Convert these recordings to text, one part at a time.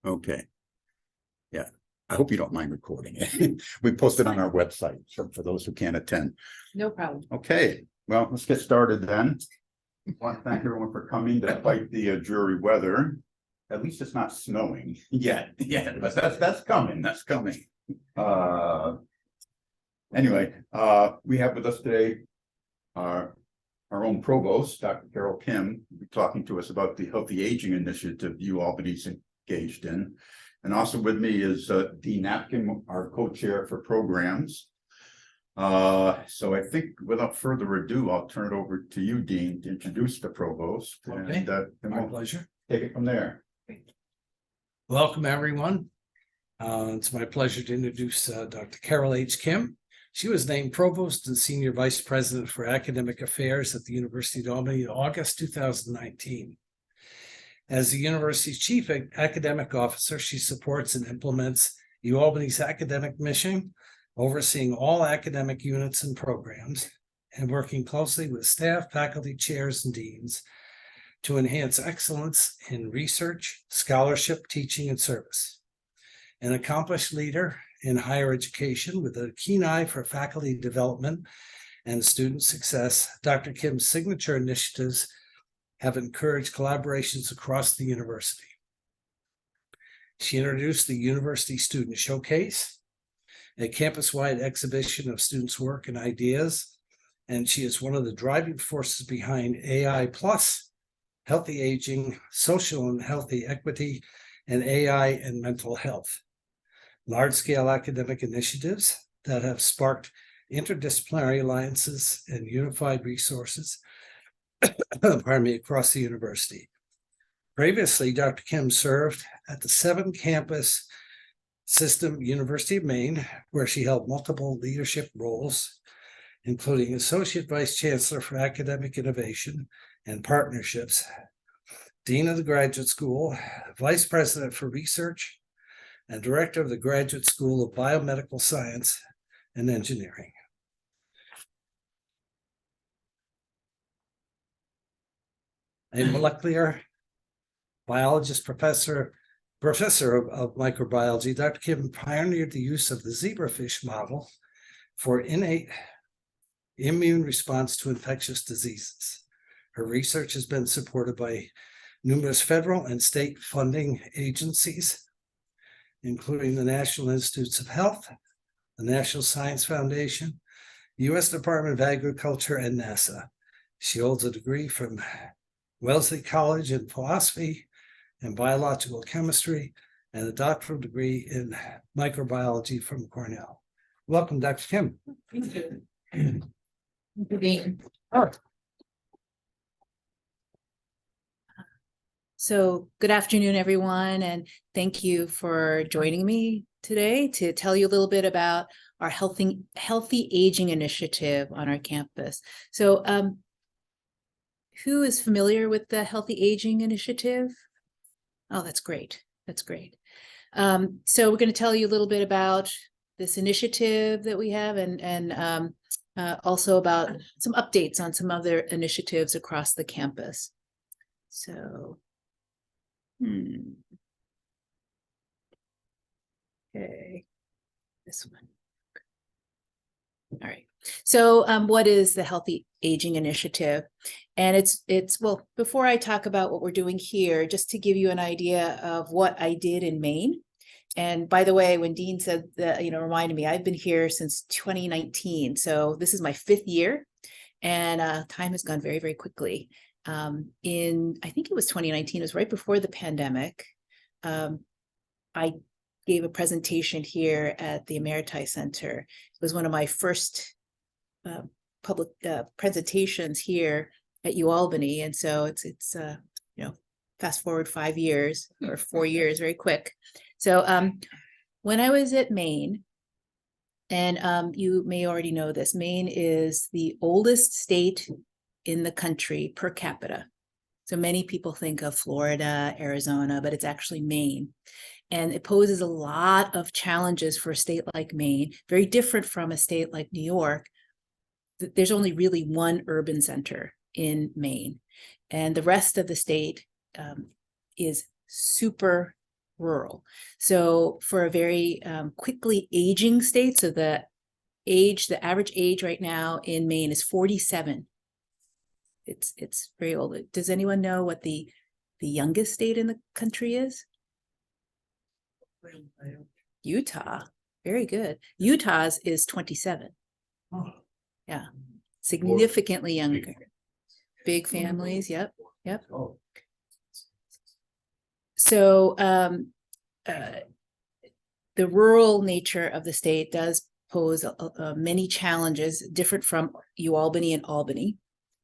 Okay. Yeah. I hope you don't mind recording it. We post it on our website, so for those who can't attend. No problem. Okay, well, let's get started then. I want to thank everyone for coming despite the dreary weather. At least it's not snowing yet. Yeah, but that's coming. That's coming. Anyway, we have with us today our own provost, Dr. Carol Kim, will be talking to us about the Healthy Aging Initiative UAlbany's engaged in. And also with me is Dean Napkin, our co-chair for programs. So I think without further ado, I'll turn it over to you, Dean, to introduce the provost. Okay, And my we'll pleasure. take it from there. Welcome, everyone. It's my pleasure to introduce Dr. Carol H. Kim. She was named Provost and Senior Vice President for Academic Affairs at the University of Albany in August 2019. As the university's Chief Academic Officer, she supports and implements UAlbany's academic mission, overseeing all academic units and programs, and working closely with staff, faculty, chairs, and deans to enhance excellence in research, scholarship, teaching, and service. An accomplished leader in higher education with a keen eye for faculty development and student success, Dr. Kim's signature initiatives have encouraged collaborations across the university. She introduced the University Student Showcase, a campus-wide exhibition of students' work and ideas, and she is one of the driving forces behind AI Plus, healthy aging, social and healthy equity, and AI and mental health. Large-scale academic initiatives that have sparked interdisciplinary alliances and unified resources across the university. Previously, Dr. Kim served at the 7-campus system University of Maine, where she held multiple leadership roles, including Associate Vice Chancellor for Academic Innovation and Partnerships, Dean of the Graduate School, Vice President for Research, and Director of the Graduate School of Biomedical Science and Engineering. A molecular biologist professor of microbiology, Dr. Kim pioneered the use of the zebrafish model for innate immune response to infectious diseases. Her research has been supported by numerous federal and state funding agencies, including the National Institutes of Health, the National Science Foundation, the U.S. Department of Agriculture, and NASA. She holds a degree from Wellesley College in philosophy and biological chemistry, and a doctoral degree in microbiology from Cornell. Welcome, Dr. Kim. Thank you. So good afternoon, everyone, and thank you for joining me today to tell you a little bit about our Healthy Aging Initiative on our campus. So who is familiar with the Healthy Aging Initiative? Oh, that's great. That's great. So we're going to tell you a little bit about this initiative that we have and also about some updates on some other initiatives across the campus. So, okay, this one. All right. So what is the Healthy Aging Initiative? And it's well, before I talk about what we're doing here, just to give you an idea of what I did in Maine. And by the way, when Dean said that, reminded me, I've been here since 2019. So this is my 5th year, and time has gone very, very quickly. I think it was 2019, it was right before the pandemic. I gave a presentation here at the Emeritus Center. It was one of my first public presentations here at UAlbany, and so it's fast forward 5 years or 4 years, very quick. So when I was at Maine, and you may already know this, Maine is the oldest state in the country per capita. So many people think of Florida, Arizona, but it's actually Maine. And it poses a lot of challenges for a state like Maine, very different from a state like New York. There's only really one urban center in Maine, and the rest of the state is super rural. So for a very quickly aging state, so the average age right now in Maine is 47. It's very old. Does anyone know what the youngest state in the country is? Utah. Very good. Utah's is 27. Yeah. Significantly younger. Big families. Yep. So the rural nature of the state does pose many challenges, different from UAlbany and Albany,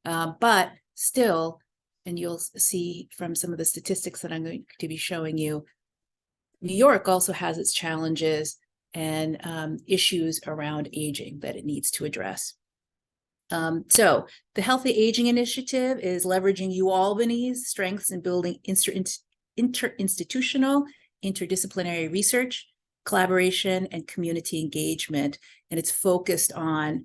but still, and you'll see from some of the statistics that I'm going to be showing you, New York also has its challenges and issues around aging that it needs to address. So the Healthy Aging Initiative is leveraging UAlbany's strengths in building interinstitutional, interdisciplinary research, collaboration, and community engagement. And it's focused on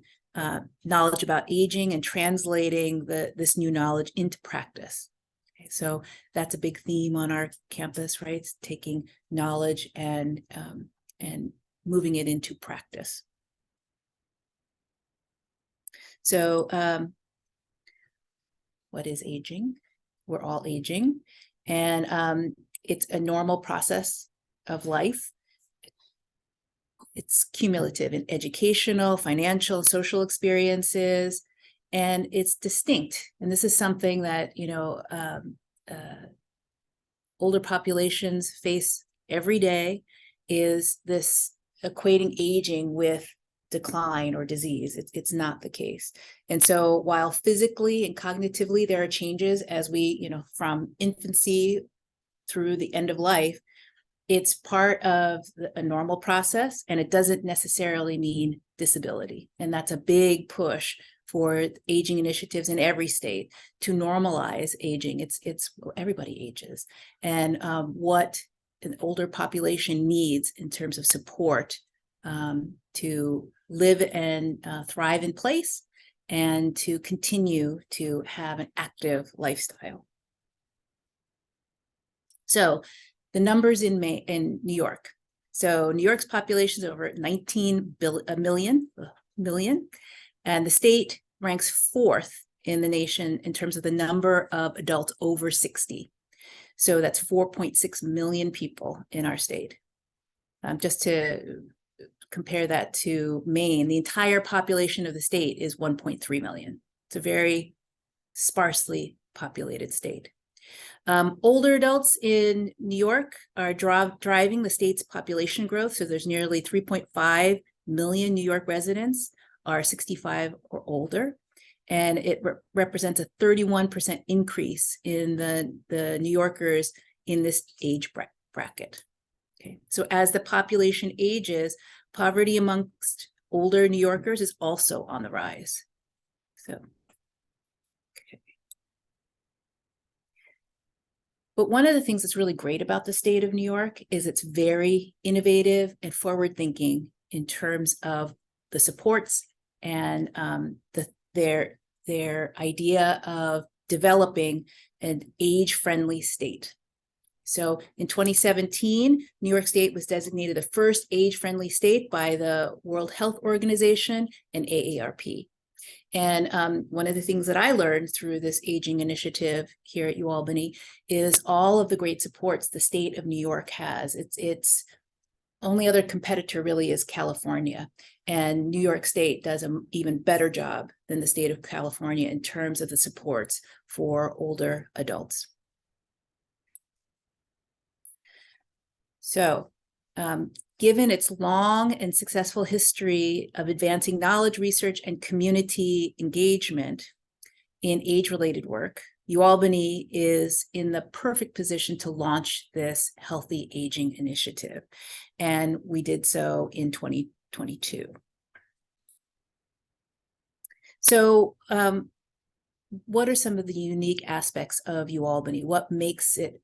knowledge about aging and translating this new knowledge into practice. Okay, so that's a big theme on our campus, right? It's taking knowledge and moving it into practice. So what is aging? We're all aging, and it's a normal process of life. It's cumulative in educational, financial, social experiences, and it's distinct. And this is something that, older populations face every day, is this equating aging with decline or disease. It's not the case. And so while physically and cognitively there are changes as we, from infancy through the end of life, it's part of a normal process, and it doesn't necessarily mean disability. And that's a big push for aging initiatives in every state to normalize aging. It's everybody ages, and what an older population needs in terms of support to live and thrive in place and to continue to have an active lifestyle. So the numbers in New York. So New York's population is over 19 million, and the state ranks 4th in the nation in terms of the number of adults over 60. So that's 4.6 million people in our state. Just to compare that to Maine, the entire population of the state is 1.3 million. It's a very sparsely populated state. Older adults in New York are driving the state's population growth. So there's nearly 3.5 million New York residents are 65 or older. And it represents a 31% increase in the New Yorkers in this age bracket. Okay, so as the population ages, poverty amongst older New Yorkers is also on the rise. So, okay. But one of the things that's really great about the state of New York is it's very innovative and forward-thinking in terms of the supports and their idea of developing an age-friendly state. So in 2017, New York State was designated the first age-friendly state by the World Health Organization and AARP. And one of the things that I learned through this aging initiative here at UAlbany is all of the great supports the state of New York has. Its only other competitor really is California. And New York State does an even better job than the state of California in terms of the supports for older adults. So, given its long and successful history of advancing knowledge, research, and community engagement in age-related work, UAlbany is in the perfect position to launch this Healthy Aging Initiative. And we did so in 2022. So, what are some of the unique aspects of UAlbany? What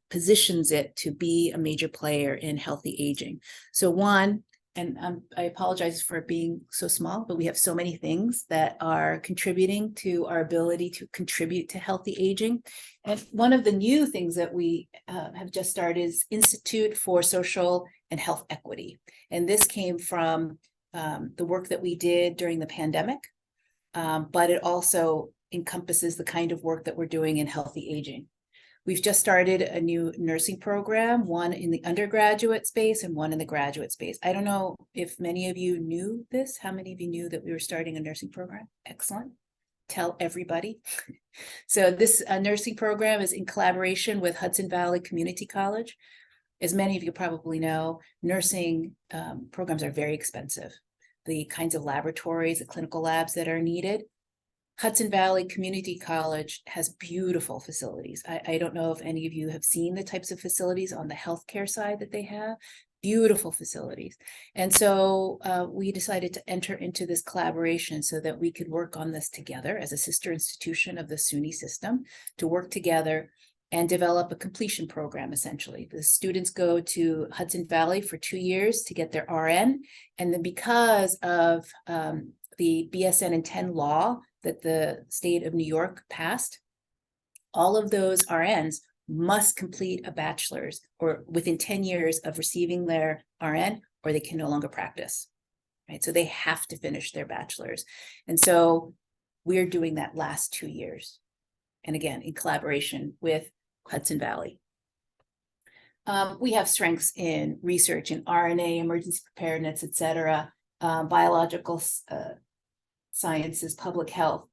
positions it to be a major player in healthy aging? So one, and I apologize for it being so small, but we have so many things that are contributing to our ability to contribute to healthy aging. And one of the new things that we have just started is Institute for Social and Health Equity. And this came from the work that we did during the pandemic, but it also encompasses the kind of work that we're doing in healthy aging. We've just started a new nursing program, one in the undergraduate space and one in the graduate space. I don't know if many of you knew this. How many of you knew that we were starting a nursing program? Excellent. Tell everybody. So this nursing program is in collaboration with Hudson Valley Community College. As many of you probably know, nursing programs are very expensive. The kinds of laboratories, the clinical labs that are needed. Hudson Valley Community College has beautiful facilities. I don't know if any of you have seen the types of facilities on the healthcare side that they have. Beautiful facilities. And so we decided to enter into this collaboration so that we could work on this together as a sister institution of the SUNY system, to work together and develop a completion program, essentially. The students go to Hudson Valley for 2 years to get their RN. And then because of the BSN and 10 law that the state of New York passed, all of those RNs must complete a bachelor's or within 10 years of receiving their RN, or they can no longer practice, right? So they have to finish their bachelor's. And so we're doing that last 2 years. And again, in collaboration with Hudson Valley. We have strengths in research in RNA, emergency preparedness, et cetera, biological sciences, public health,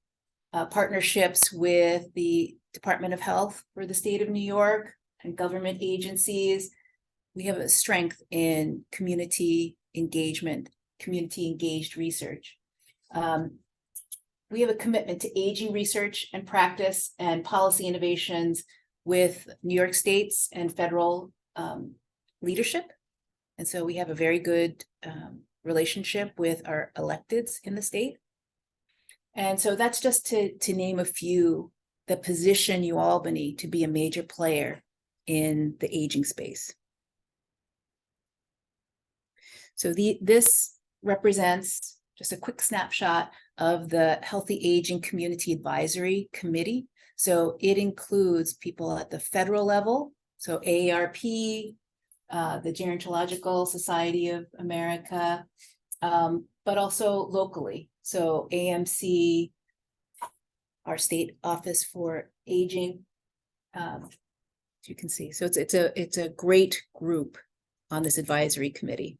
partnerships with the Department of Health for the state of New York and government agencies. We have a strength in community engagement, community engaged research. We have a commitment to aging research and practice and policy innovations with New York State's and federal leadership. And so we have a very good relationship with our electeds in the state. And so that's just to name a few that position UAlbany to be a major player in the aging space. So this represents just a quick snapshot of the Healthy Aging Community Advisory Committee. So it includes people at the federal level, so AARP, the Gerontological Society of America, but also locally. So AMC, our state office for aging, as you can see. So it's a great group on this advisory committee.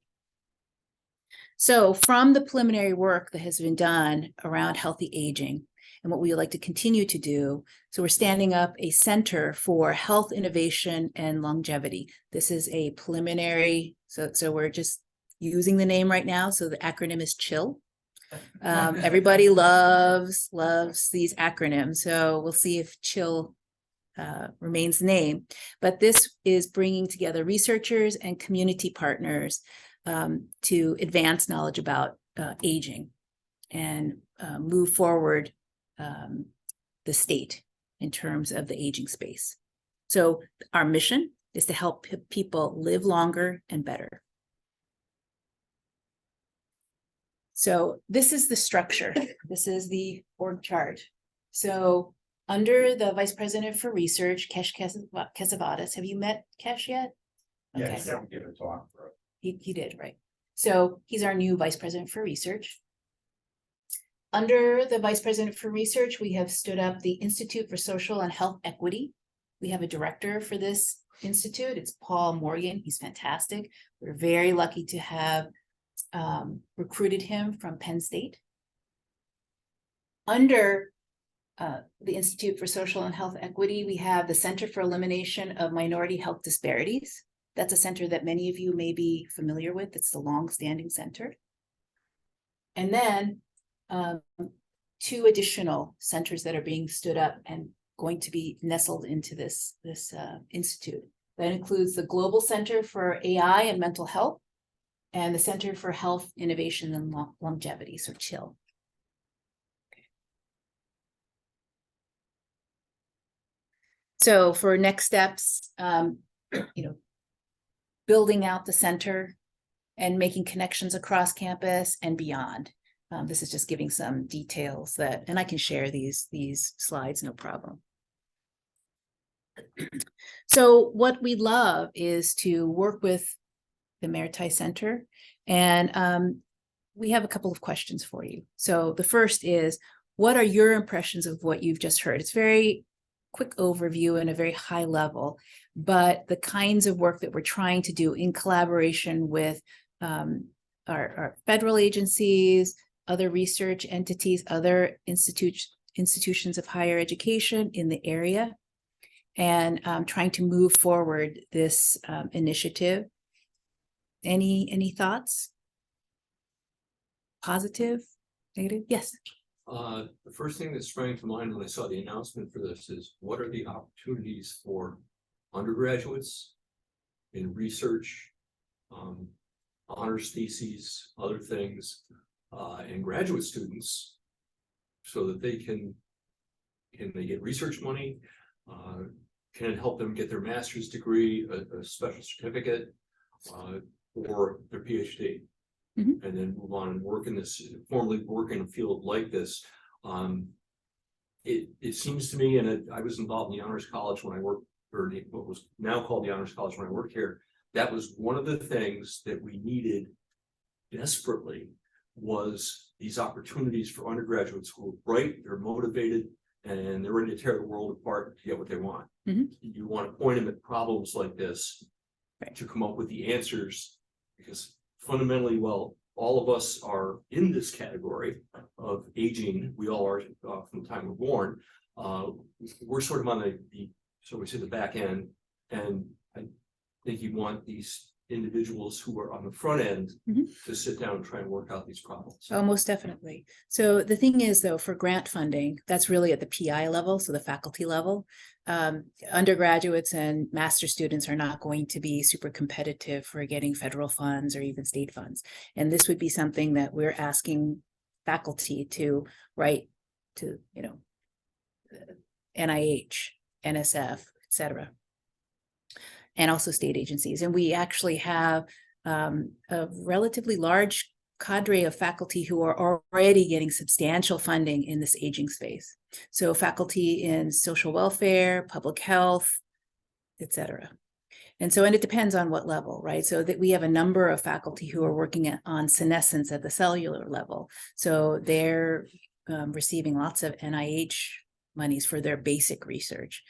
So from the preliminary work that has been done around healthy aging and what we would like to continue to do, so we're standing up a Center for Health Innovation and Longevity. This is a preliminary, so we're just using the name right now. So the acronym is CHILL. Everybody loves these acronyms. So we'll see if CHILL remains the name. But this is bringing together researchers and community partners to advance knowledge about aging and move forward the state in terms of the aging space. So our mission is to help people live longer and better. So this is the structure. This is the org chart. So under the Vice President for Research, Kesh Kesavadas, have you met Kesh yet? Yes, yeah, give a talk. He did, right. So he's our new Vice President for Research. Under the Vice President for Research, we have stood up the Institute for Social and Health Equity. We have a director for this institute. It's Paul Morgan. He's fantastic. We're very lucky to have recruited him from Penn State. Under the Institute for Social and Health Equity, we have the Center for Elimination of Minority Health Disparities. That's a center that many of you may be familiar with. It's the long-standing center. And then 2 additional centers that are being stood up and going to be nestled into this institute. That includes the Global Center for AI and Mental Health and the Center for Health Innovation and Longevity, so CHILL. Okay. So for next steps, building out the center and making connections across campus and beyond. This is just giving some details that, and I can share these slides, no problem. So what we love is to work with the Emeritus Center, and we have a couple of questions for you. So the first is, what are your impressions of what you've just heard? It's very quick overview and a very high level, but the kinds of work that we're trying to do in collaboration with our federal agencies, other research entities, other institutions of higher education in the area, and trying to move forward this initiative. Any thoughts? Positive, negative? Yes. The first thing that sprang to mind when I saw the announcement for this is, what are the opportunities for undergraduates in research, honors theses, other things, and graduate students, so that they can they get research money, can it help them get their master's degree, a special certificate, or their PhD, and then move on and work in this, formally work in a field like this. It seems to me, and I was involved in the Honors College when I worked, or what was now called the Honors College when I worked here. That was one of the things that we needed desperately, was these opportunities for undergraduates who are bright, they're motivated, and they're ready to tear the world apart to get what they want. You want to point them at problems like this, right, to come up with the answers, because fundamentally, well, all of us are in this category of aging. We all are from the time we're born. We're sort of on the so we say the back end, and I think you want these individuals who are on the front end to sit down and try and work out these problems. Oh, most definitely. So the thing is, though, for grant funding, that's really at the PI level, so the faculty level. Undergraduates and master students are not going to be super competitive for getting federal funds or even state funds. And this would be something that we're asking faculty to write to, NIH, NSF, et cetera, and also state agencies. And we actually have a relatively large cadre of faculty who are already getting substantial funding in this aging space. So faculty in social welfare, public health, et cetera. And it depends on what level, right? So that we have a number of faculty who are working on senescence at the cellular level. So they're receiving lots of NIH monies for their basic research.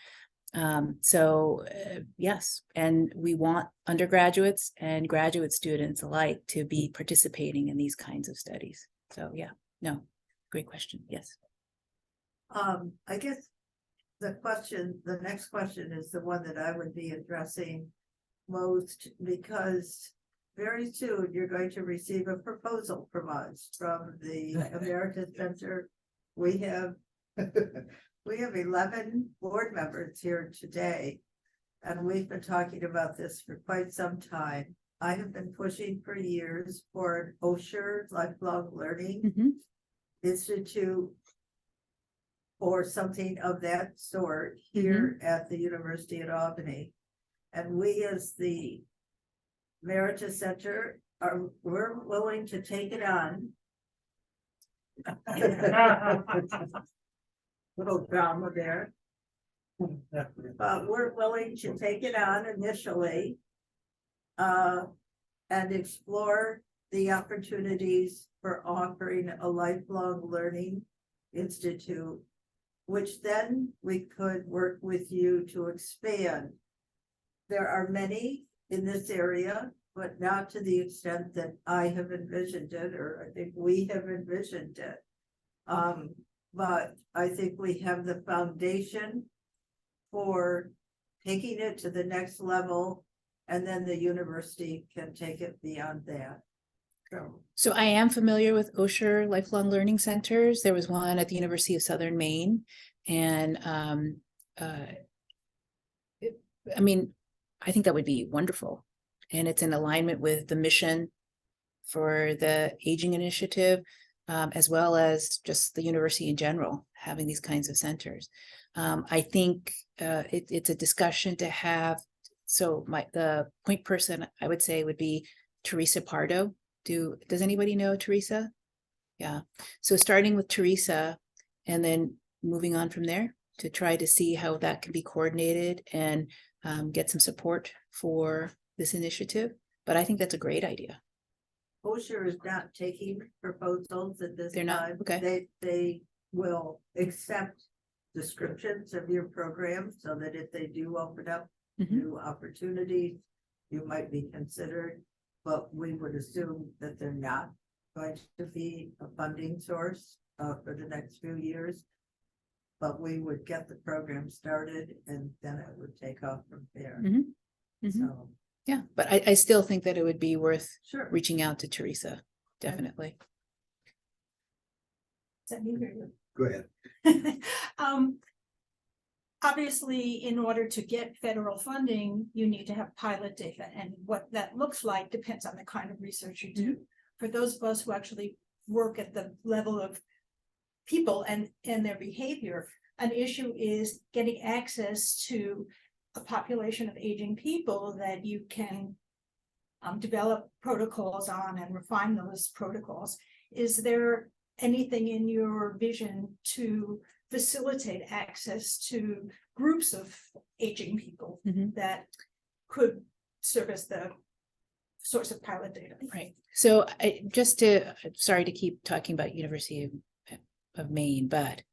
Yes, and we want undergraduates and graduate students alike to be participating in these kinds of studies. So yeah, no, great question. Yes. I guess the next question is the one that I would be addressing most, because very soon you're going to receive a proposal from us, from the Emeritus Center. We have 11 board members here today, and we've been talking about this for quite some time. I have been pushing for years for an OSHER lifelong learning institute or something of that sort here at the University at Albany. And we, as the Emeritus Center, we're willing to take it on. Little drama there. But we're willing to take it on initially and explore the opportunities for offering a lifelong learning institute, which then we could work with you to expand. There are many in this area, but not to the extent that I have envisioned it, or I think we have envisioned it. But I think we have the foundation for taking it to the next level, and then the university can take it beyond that. So I am familiar with OSHER lifelong learning centers. There was one at the University of Southern Maine, and I think that would be wonderful, and it's in alignment with the mission for the aging initiative, as well as just the university in general, having these kinds of centers. I think it's a discussion to have. So the point person, I would say, would be Teresa Pardo. Does anybody know Teresa? Yeah, so starting with Teresa and then moving on from there to try to see how that can be coordinated and get some support for this initiative. But I think that's a great idea. OSHA is not taking proposals at this They're not, time. okay. They will accept descriptions of your program so that if they do open up Mhm. new opportunities, you might be considered, but we would assume that they're not going to be a funding source for the next few years. But we would get the program started and then it would take off from there. Mhm. Mhm. So, Yeah, but I still think that it would be worth sure. reaching out to Teresa, definitely. Is that me or you? Go ahead. Obviously, in order to get federal funding, you need to have pilot data, and what that looks like depends on the kind of research you do. For those of us who actually work at the level of people and their behavior, an issue is getting access to a population of aging people that you can develop protocols on and refine those protocols. Is there anything in your vision to facilitate access to groups of aging people Mhm. that could serve as the source of pilot data? Right. So sorry to keep talking about University of Maine, but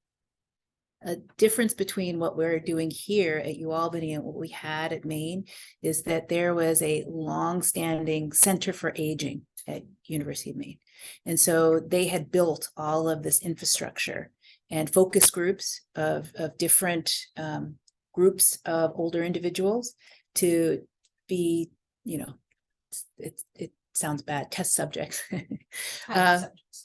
a difference between what we're doing here at UAlbany and what we had at Maine is that there was a long-standing Center for Aging at University of Maine. And so they had built all of this infrastructure and focus groups of different groups of older individuals to be, it sounds bad, test subjects.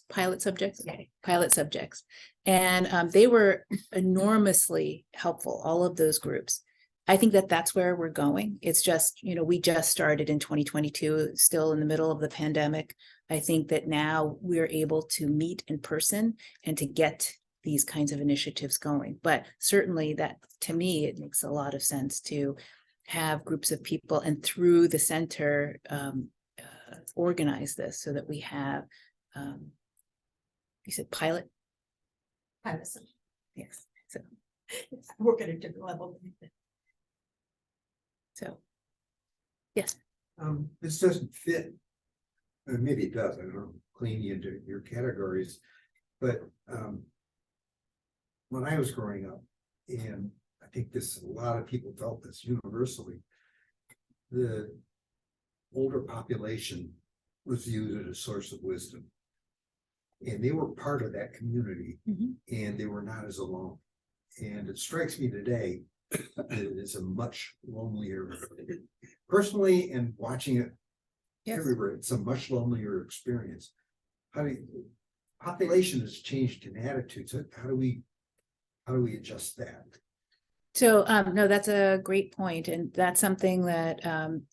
Pilot subjects, okay, pilot subjects. And they were enormously helpful, all of those groups. I think that that's where we're going. It's just, we just started in 2022, still in the middle of the pandemic. I think that now we're able to meet in person and to get these kinds of initiatives going. But certainly that, to me, it makes a lot of sense to have groups of people and through the center organize this so that we have, you said pilot? Yes. So, Work at a different level. so, yes. This doesn't fit. Or maybe it does, I don't know, clean you into your categories, but when I was growing up, and I think a lot of people felt this universally, the older population was viewed as a source of wisdom. And they were part of that community, Mhm. and they were not as alone. And it strikes me today that it is a much lonelier, personally, and watching it Yes. everywhere, it's a much lonelier experience. Population has changed in attitudes. How do we adjust that? So, no, that's a great point. And that's something that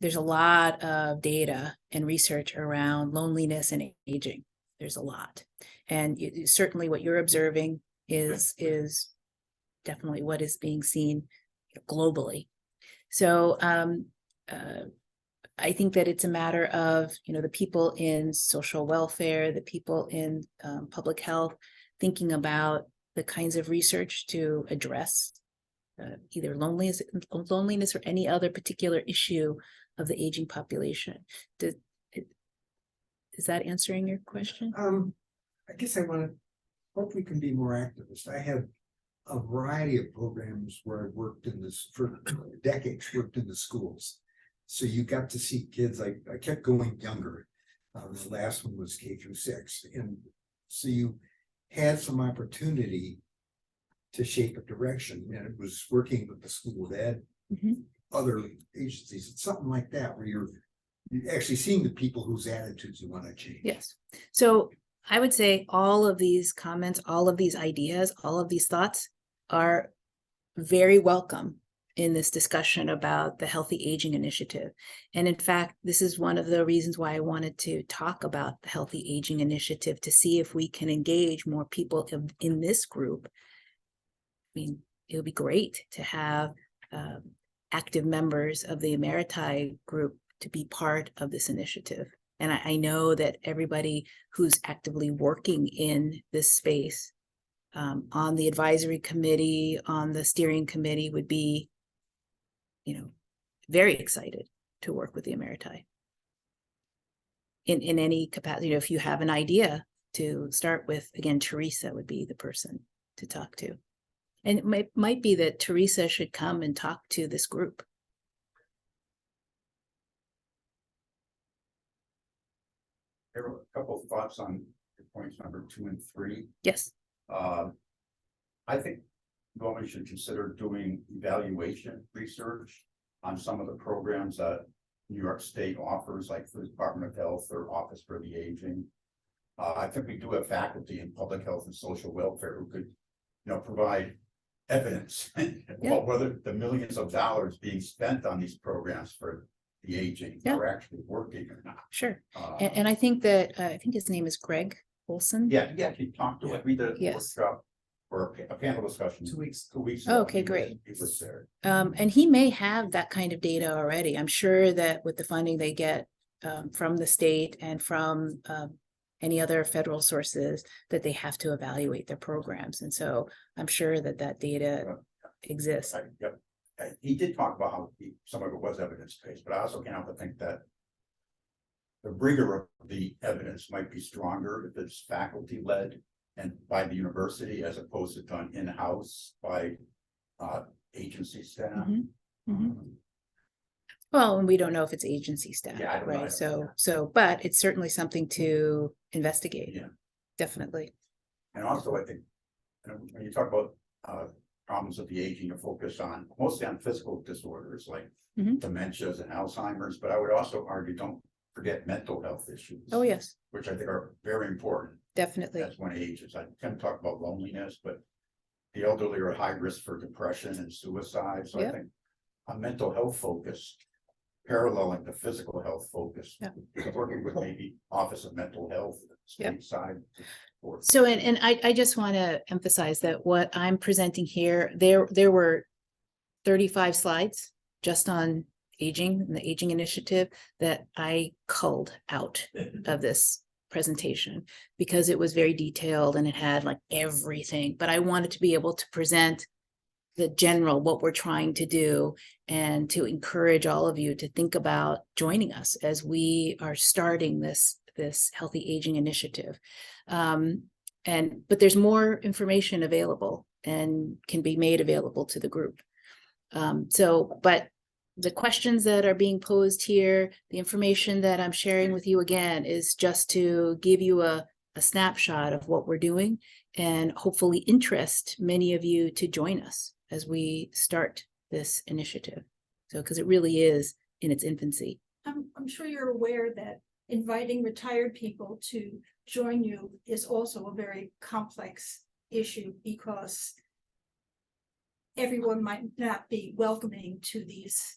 there's a lot of data and research around loneliness and aging. There's a lot. And certainly what you're observing is definitely what is being seen globally. So I think that it's a matter of, the people in social welfare, the people in public health, thinking about the kinds of research to address either loneliness or any other particular issue of the aging population. Is that answering your question? I guess I hope we can be more activist. I had a variety of programs where I worked for decades, worked in the schools. So you got to see kids, I kept going younger. The last one was K-6. And so you had some opportunity to shape a direction, and it was working with the School of Ed, Mhm. other agencies, it's something like that, where you're actually seeing the people whose attitudes you want to change. Yes. So I would say all of these comments, all of these ideas, all of these thoughts are very welcome in this discussion about the Healthy Aging Initiative. And in fact, this is one of the reasons why I wanted to talk about the Healthy Aging Initiative, to see if we can engage more people in this group. I mean, it would be great to have active members of the Emeriti group to be part of this initiative. And I know that everybody who's actively working in this space, on the advisory committee, on the steering committee would be, very excited to work with the Emeriti. In any capacity, if you have an idea to start with, again, Teresa would be the person to talk to. And it might be that Teresa should come and talk to this group. There were a couple of thoughts on points number 2 and 3. Yes. I think we should consider doing evaluation research on some of the programs that New York State offers, like the Department of Health or Office for the Aging. I think we do have faculty in public health and social welfare who could, provide evidence about whether the millions of dollars being spent on these programs for the aging are actually working or not. Sure. And I think that, I think his name is Greg Olson. Yeah, he talked to it. We did a Yes. workshop or a panel discussion 2 weeks. 2 weeks Oh, ago. okay, great. He was there. And he may have that kind of data already. I'm sure that with the funding they get from the state and from any other federal sources, that they have to evaluate their programs. And so I'm sure that that data exists. Yep. He did talk about how some of it was evidence-based, but I also can't help but think that the rigor of the evidence might be stronger if it's faculty-led and by the university as opposed to done in-house by agency staff. Well, and we don't know if it's agency staff, Yeah, I don't know. I right? don't know. So, but it's certainly something to investigate. Yeah. Definitely. And also, I think, when you talk about problems of the aging, you focus on mostly on physical disorders like dementias and Alzheimer's, but I would also argue, don't forget mental health issues. Oh, yes, Which I think are very important. definitely. As one ages. I can talk about loneliness, but the elderly are at high risk for depression and suicide. So Yeah. I think a mental health focus, paralleling the physical health focus, Yeah. working with maybe Office of Mental Health, Yeah. state side. Or So, and I just want to emphasize that what I'm presenting here, there were 35 slides just on aging and the aging initiative that I culled out of this presentation because it was very detailed and it had like everything, but I wanted to be able to present the general, what we're trying to do, and to encourage all of you to think about joining us as we are starting this healthy aging initiative. But there's more information available and can be made available to the group. But the questions that are being posed here, the information that I'm sharing with you again is just to give you a snapshot of what we're doing and hopefully interest many of you to join us as we start this initiative. So, because it really is in its infancy. I'm sure you're aware that inviting retired people to join you is also a very complex issue because everyone might not be welcoming to these,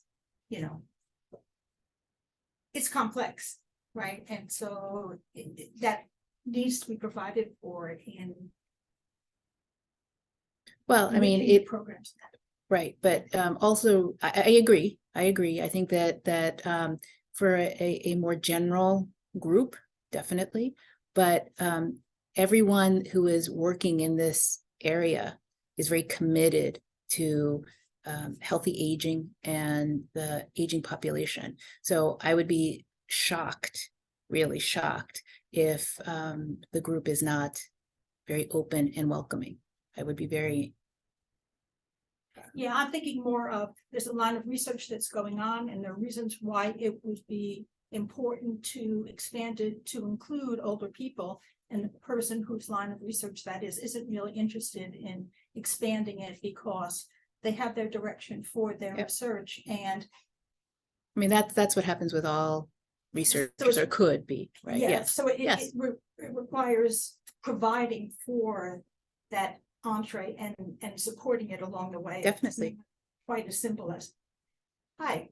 it's complex, right? And so that needs to be provided for in It programs. right, but also I agree. I think that for a more general group, definitely, but everyone who is working in this area is very committed to healthy aging and the aging population. So I would be shocked, really shocked, if the group is not very open and welcoming. I would be very. Yeah, I'm thinking more of, there's a line of research that's going on and there are reasons why it would be important to expand it to include older people. And the person whose line of research that isn't really interested in expanding it because they have their direction for their research. And I mean, that's what happens with all researchers, So or could be, right? yes, so it Yes. requires providing for that entree and supporting it along the way. Definitely. It's not quite as simple as, hi,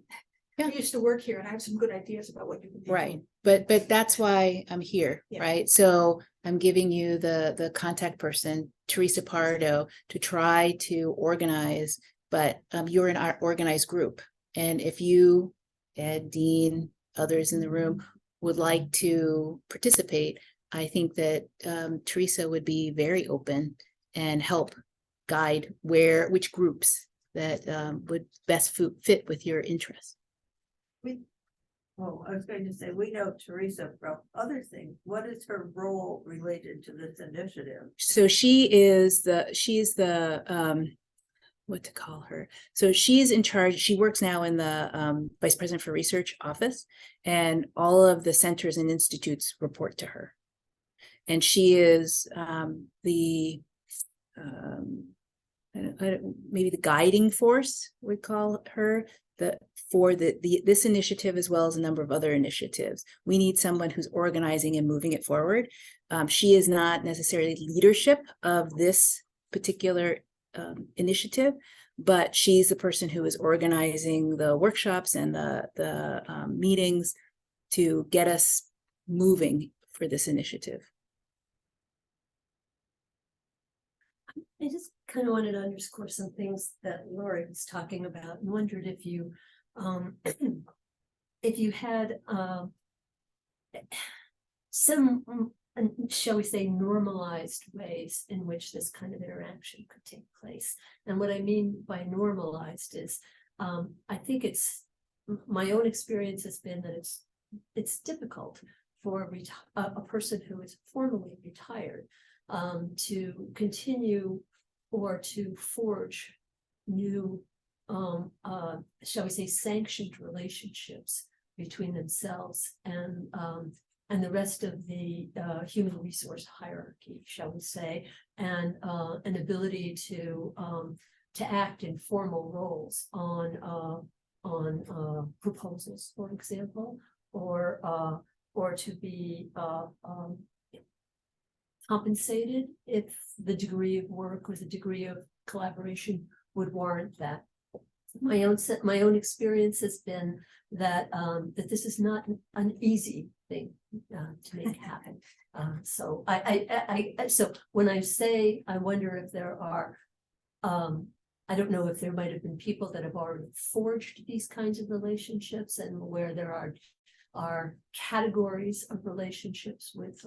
Yeah. I used to work here and I have some good ideas about what you can do. Right, but that's why I'm here, Yeah. right? So I'm giving you the contact person, Teresa Pardo, to try to organize, but you're in our organized group. And if you, Ed, Dean, others in the room, would like to participate, I think that Teresa would be very open and help guide which groups that would best fit with your interests. Oh, I was going to say, we know Teresa from other things. What is her role related to this initiative? So she's the what to call her. So she's in charge. She works now in the Vice President for Research office, and all of the centers and institutes report to her. And she is maybe the guiding force, we call her, for this initiative, as well as a number of other initiatives. We need someone who's organizing and moving it forward. She is not necessarily leadership of this particular initiative, but she's the person who is organizing the workshops and the meetings to get us moving for this initiative. I just kind of wanted to underscore some things that Lori was talking about and wondered if you had some, shall we say, normalized ways in which this kind of interaction could take place. And what I mean by normalized is, I think my own experience has been that it's difficult for a person who is formally retired to continue or to forge new, shall we say, sanctioned relationships between themselves and the rest of the human resource hierarchy, shall we say, and an ability to act in formal roles on proposals, for example, or to be compensated if the degree of work or the degree of collaboration would warrant that. My own experience has been that that this is not an easy thing to make happen. So so when I say I wonder if there are, I don't know if there might have been people that have already forged these kinds of relationships, and where there are categories of relationships with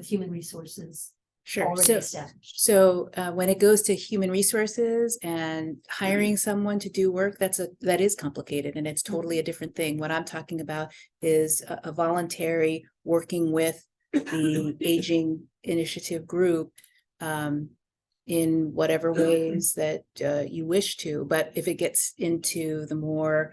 human resources. Sure. Already established. So when it goes to human resources and hiring someone to do work, that is complicated, and it's totally a different thing. What I'm talking about is a voluntary working with the aging initiative group in whatever ways that you wish to. But if it gets into the more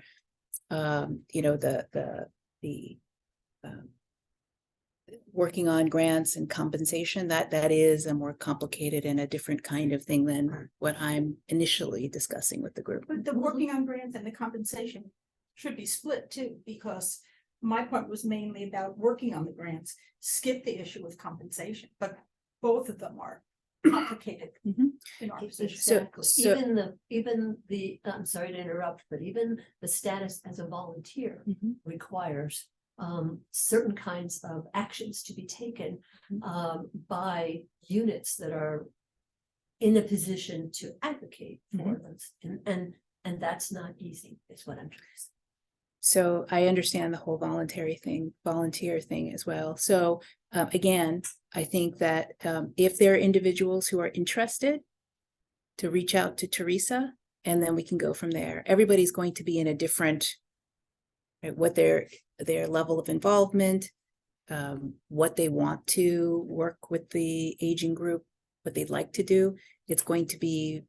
working on grants and compensation, that is a more complicated and a different kind of thing than what I'm initially discussing with the group. But the working on grants and the compensation should be split too, because my point was mainly about working on the grants, skip the issue with compensation, but both of them are complicated in our position. So even the I'm sorry to interrupt, but even the status as a volunteer requires certain kinds of actions to be taken by units that are in a position to advocate for them, and that's not easy, is what I'm trying to say. So I understand the whole volunteer thing as well. So again, I think that if there are individuals who are interested, to reach out to Teresa, and then we can go from there. Everybody's going to be in a different, right, what their level of involvement, what they want to work with the aging group, what they'd like to do. It's going to be,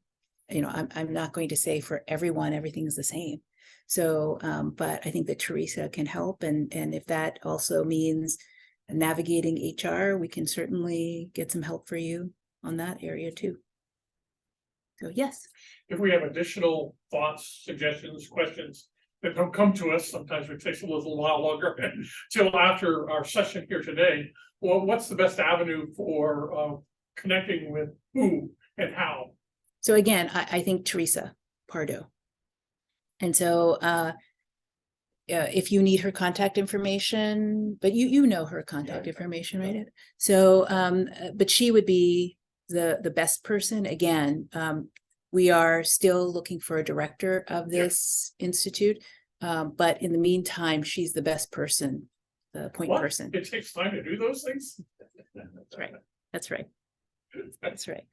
I'm not going to say for everyone, everything's the same. So, but I think that Teresa can help. And if that also means navigating HR, we can certainly get some help for you on that area too. So yes. If we have additional thoughts, suggestions, questions that don't come to us, sometimes it takes a little while longer till after our session here today. Well, what's the best avenue for connecting with who and how? So again, I think Teresa Pardo. And so if you need her contact information, but you know her contact information, right? So, but she would be the best person. Again, we are still looking for a director of this institute, but in the meantime, she's the best person the point What? person. It takes time to do those things? That's right. That's right. That's right.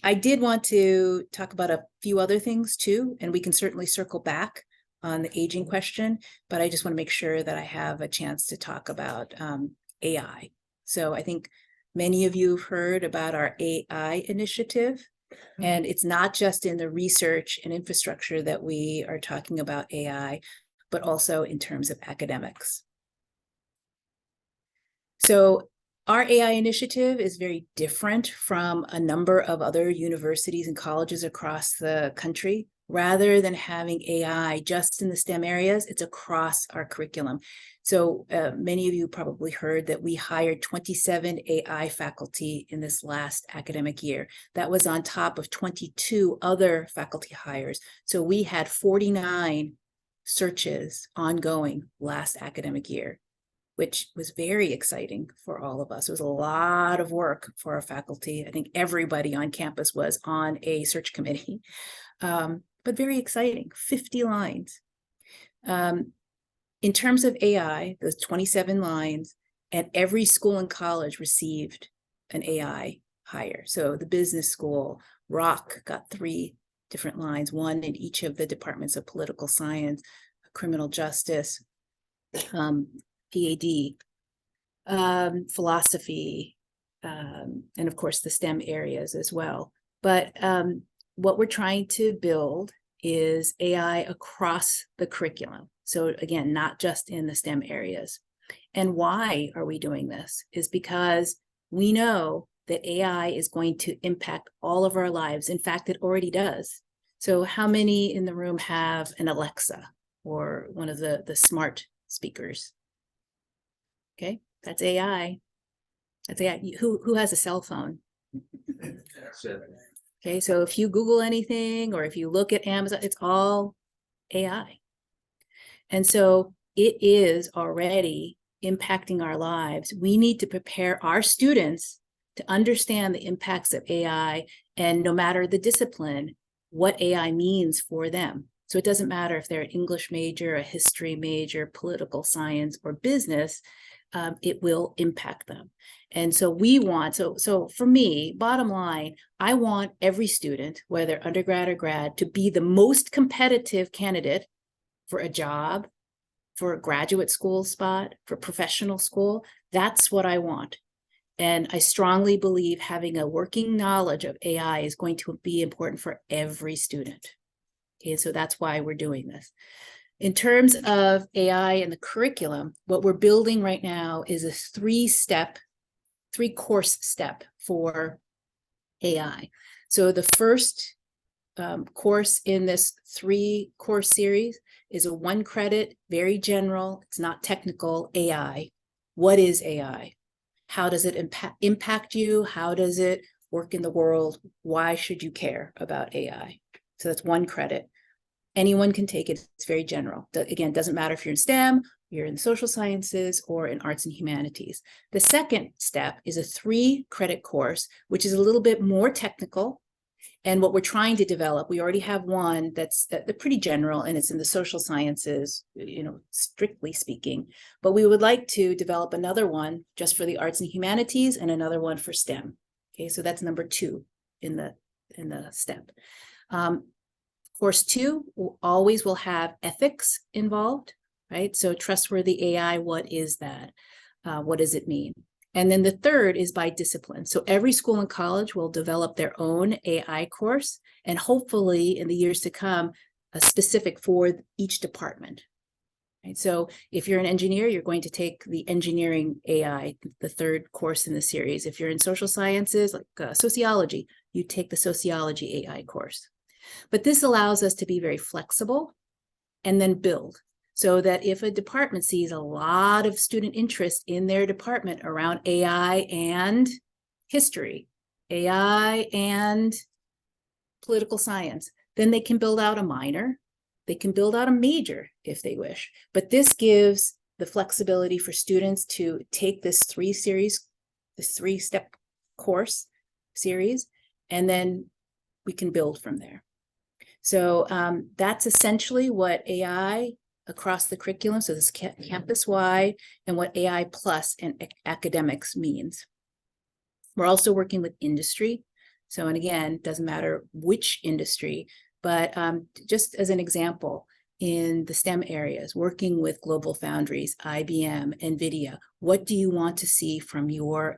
I did want to talk about a few other things too, and we can certainly circle back on the aging question, but I just want to make sure that I have a chance to talk about AI. So I think many of you have heard about our AI initiative, and it's not just in the research and infrastructure that we are talking about AI, but also in terms of academics. So our AI initiative is very different from a number of other universities and colleges across the country. Rather than having AI just in the STEM areas, it's across our curriculum. So many of you probably heard that we hired 27 AI faculty in this last academic year. That was on top of 22 other faculty hires. So we had 49 searches ongoing last academic year, which was very exciting for all of us. It was a lot of work for our faculty. I think everybody on campus was on a search committee, but very exciting, 50 lines. In terms of AI, those 27 lines, and every school and college received an AI hire. So the business school, Rock, got 3 different lines, one in each of the departments of political science, criminal justice, PAD, philosophy, and of course the STEM areas as well. But what we're trying to build is AI across the curriculum. So again, not just in the STEM areas. And why are we doing this? Is because we know that AI is going to impact all of our lives. In fact, it already does. So how many in the room have an Alexa or one of the smart speakers? Okay, that's AI. That's AI. Who has a cell phone? That's it. Okay, so if you Google anything or if you look at Amazon, it's all AI. And so it is already impacting our lives. We need to prepare our students to understand the impacts of AI, and no matter the discipline, what AI means for them. So it doesn't matter if they're an English major, a history major, political science, or business, it will impact them. And so we want, so for me, bottom line, I want every student, whether undergrad or grad, to be the most competitive candidate for a job, for a graduate school spot, for professional school. That's what I want. And I strongly believe having a working knowledge of AI is going to be important for every student. Okay, so that's why we're doing this. In terms of AI and the curriculum, what we're building right now is a 3-course step for AI. So the first course in this 3-course series is a 1-credit, very general, it's not technical, AI. What is AI? How does it impact you? How does it work in the world? Why should you care about AI? So that's 1 credit. Anyone can take it. It's very general. Again, doesn't matter if you're in STEM, you're in social sciences, or in arts and humanities. The second step is a 3-credit course, which is a little bit more technical. And what we're trying to develop, we already have one that's pretty general, and it's in the social sciences, strictly speaking. But we would like to develop another one just for the arts and humanities and another one for STEM. Okay, so that's number 2 in the step. Course 2 always will have ethics involved, right? So trustworthy AI, what is that? What does it mean? And then the third is by discipline. So every school and college will develop their own AI course, and hopefully in the years to come, a specific for each department. Right? So if you're an engineer, you're going to take the engineering AI, the 3rd course in the series. If you're in social sciences, like sociology, you take the sociology AI course. But this allows us to be very flexible and then build, so that if a department sees a lot of student interest in their department around AI and history, AI and political science, then they can build out a minor, they can build out a major if they wish. But this gives the flexibility for students to take this 3-step course series, and then we can build from there. So that's essentially what AI across the curriculum. So this is campus-wide, and what AI plus and academics means. We're also working with industry. So, and again, doesn't matter which industry, but just as an example, in the STEM areas, working with Global Foundries, IBM, NVIDIA, what do you want to see from your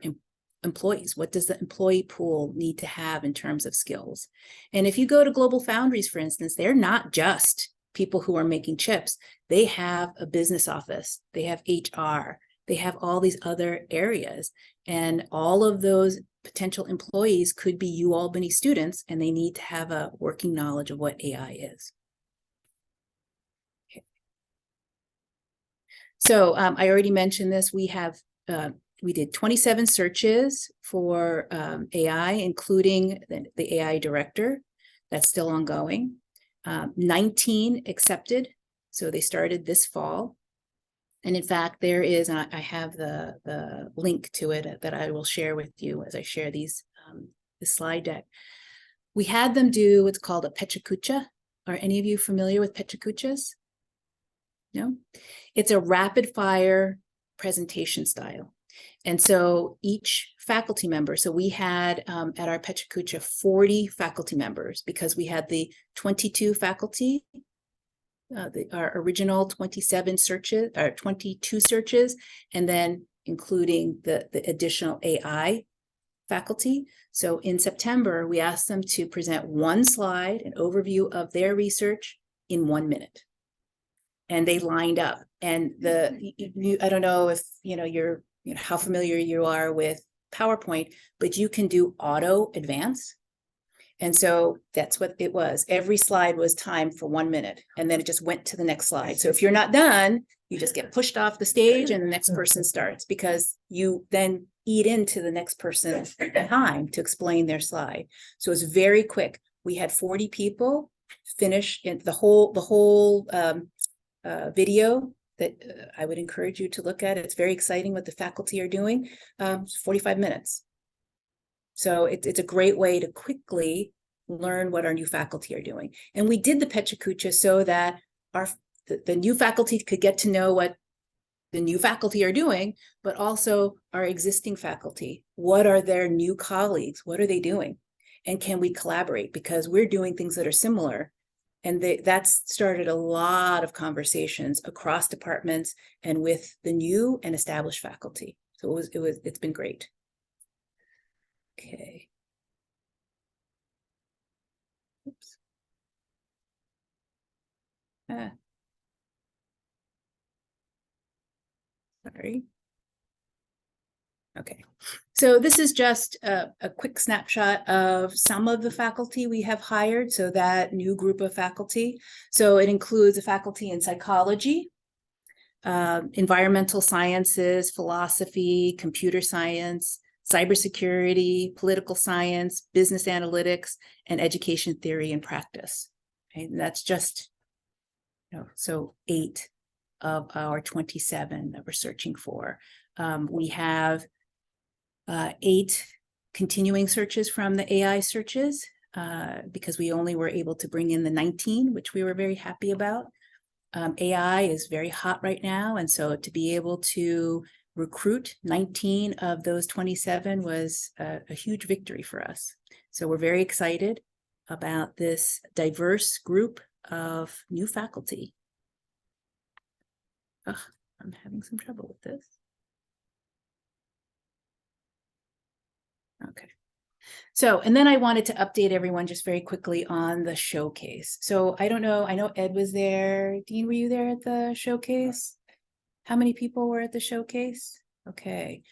employees? What does the employee pool need to have in terms of skills? And if you go to Global Foundries, for instance, they're not just people who are making chips. They have a business office, they have HR, they have all these other areas. And all of those potential employees could be UAlbany students, and they need to have a working knowledge of what AI is. Okay. So I already mentioned this. We did 27 searches for AI, including the AI director. That's still ongoing. 19 accepted. So they started this fall. And in fact, there is, and I have the link to it that I will share with you as I share these the slide deck. We had them do what's called a pechakucha. Are any of you familiar with pechakuchas? No? It's a rapid fire presentation style. And so each faculty member, so we had at our pechakucha 40 faculty members, because we had the 22 faculty, our original 27 searches, or 22 searches, and then including the additional AI faculty. So in September, we asked them to present one slide, an overview of their research in 1 minute. And they lined up. And I don't know if you're how familiar you are with PowerPoint, but you can do auto advance. And so that's what it was. Every slide was timed for 1 minute, and then it just went to the next slide. So if you're not done, you just get pushed off the stage and the next person starts, because you then eat into the next person's time to explain their slide. So it's very quick. We had 40 people finish in the whole video that I would encourage you to look at. It's very exciting what the faculty are doing. 45 minutes. So it's a great way to quickly learn what our new faculty are doing. And we did the pechakucha so that the new faculty could get to know what the new faculty are doing, but also our existing faculty. What are their new colleagues? What are they doing? And can we collaborate? Because we're doing things that are similar. And that's started a lot of conversations across departments and with the new and established faculty. So it's been great. Okay. Oops. Sorry. Okay, so this is just a quick snapshot of some of the faculty we have hired, so that new group of faculty. So it includes a faculty in psychology, environmental sciences, philosophy, computer science, cybersecurity, political science, business analytics, and education theory and practice. Okay, and that's just, so 8 of our 27 that we're searching for. We have 8 continuing searches from the AI searches, because we only were able to bring in the 19, which we were very happy about. AI is very hot right now, and so to be able to recruit 19 of those 27 was a huge victory for us. So we're very excited about this diverse group of new faculty. Ugh, I'm having some trouble with this. Okay. So, and then I wanted to update everyone just very quickly on the showcase. So I don't know, I know Ed was there. Dean, were you there at the showcase? How many people were at the showcase? Okay.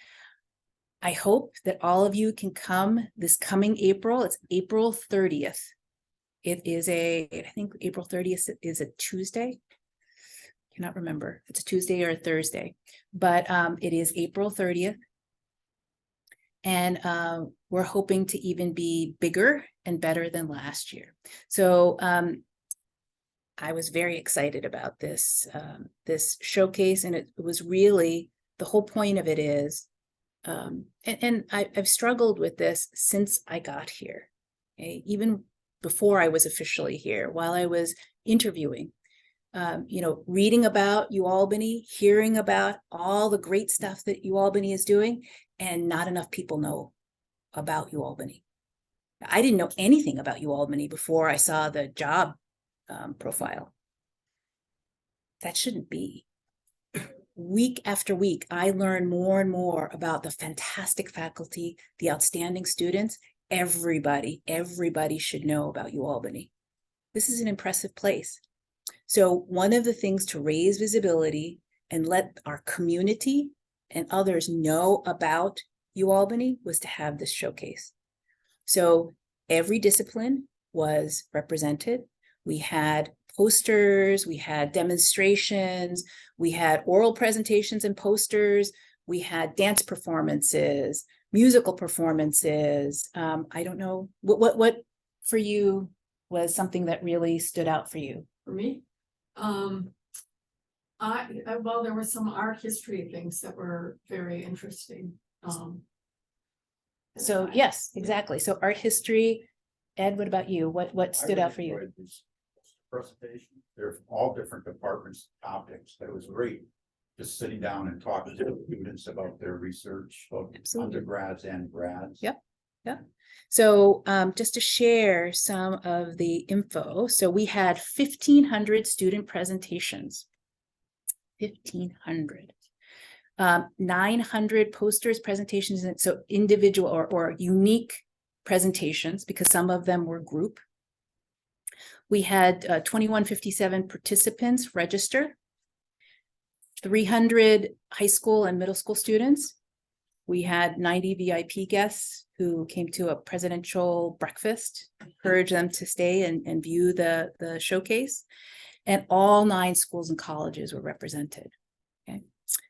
I hope that all of you can come this coming April. It's April 30th. It is I think April 30th is a Tuesday. Cannot remember if it's a Tuesday or a Thursday, but it is April 30th. And we're hoping to even be bigger and better than last year. So I was very excited about this showcase, and it was really, the whole point of it is, and I've struggled with this since I got here, okay? Even before I was officially here, while I was interviewing, reading about UAlbany, hearing about all the great stuff that UAlbany is doing, and not enough people know about UAlbany. I didn't know anything about UAlbany before I saw the job profile. That shouldn't be. Week after week, I learn more and more about the fantastic faculty, the outstanding students. Everybody should know about UAlbany. This is an impressive place. So one of the things to raise visibility and let our community and others know about UAlbany was to have this showcase. So every discipline was represented. We had posters, we had demonstrations, we had oral presentations and posters, we had dance performances, musical performances. I don't know, what for you was something that really stood out for you? For me, well, there were some art history things that were very interesting. So yes, exactly. So art history. Ed, what about you? What stood out for you? Presentation. They're all different departments, topics. That was great. Just sitting down and talking to the students about their research, both Absolutely. undergrads and grads. Yep. Yeah. So just to share some of the info. So we had 1,500 student presentations. 1,500. 900 posters, presentations, and so individual or unique presentations, because some of them were group. We had 2157 participants register, 300 high school and middle school students. We had 90 VIP guests who came to a presidential breakfast, encourage them to stay and view the showcase. And all 9 schools and colleges were represented. Okay,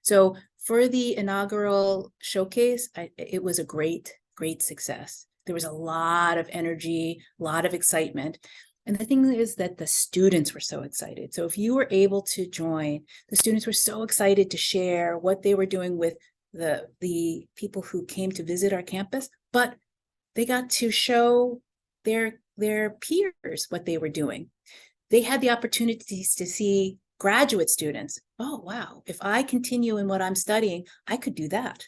so for the inaugural showcase, it was a great success. There was a lot of energy, a lot of excitement. And the thing is that the students were so excited. So if you were able to join, the students were so excited to share what they were doing with the people who came to visit our campus, but they got to show their peers what they were doing. They had the opportunities to see graduate students. Oh, wow, if I continue in what I'm studying, I could do that.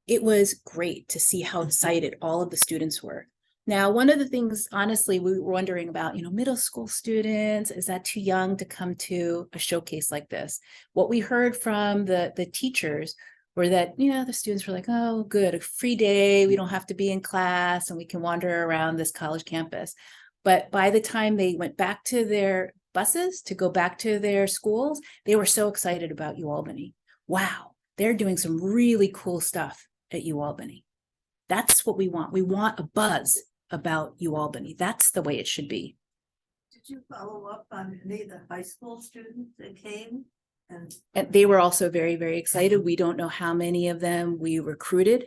It was great to see how excited all of the students were. Now, one of the things, honestly, we were wondering about, middle school students, is that too young to come to a showcase like this? What we heard from the teachers were that, the students were like, oh, good, a free day. We don't have to be in class and we can wander around this college campus. But by the time they went back to their buses to go back to their schools, they were so excited about UAlbany. Wow, they're doing some really cool stuff at UAlbany. That's what we want. We want a buzz about UAlbany. That's the way it should be. Did you follow up on any of the high school students that came? And they were also very, very excited. We don't know how many of them we recruited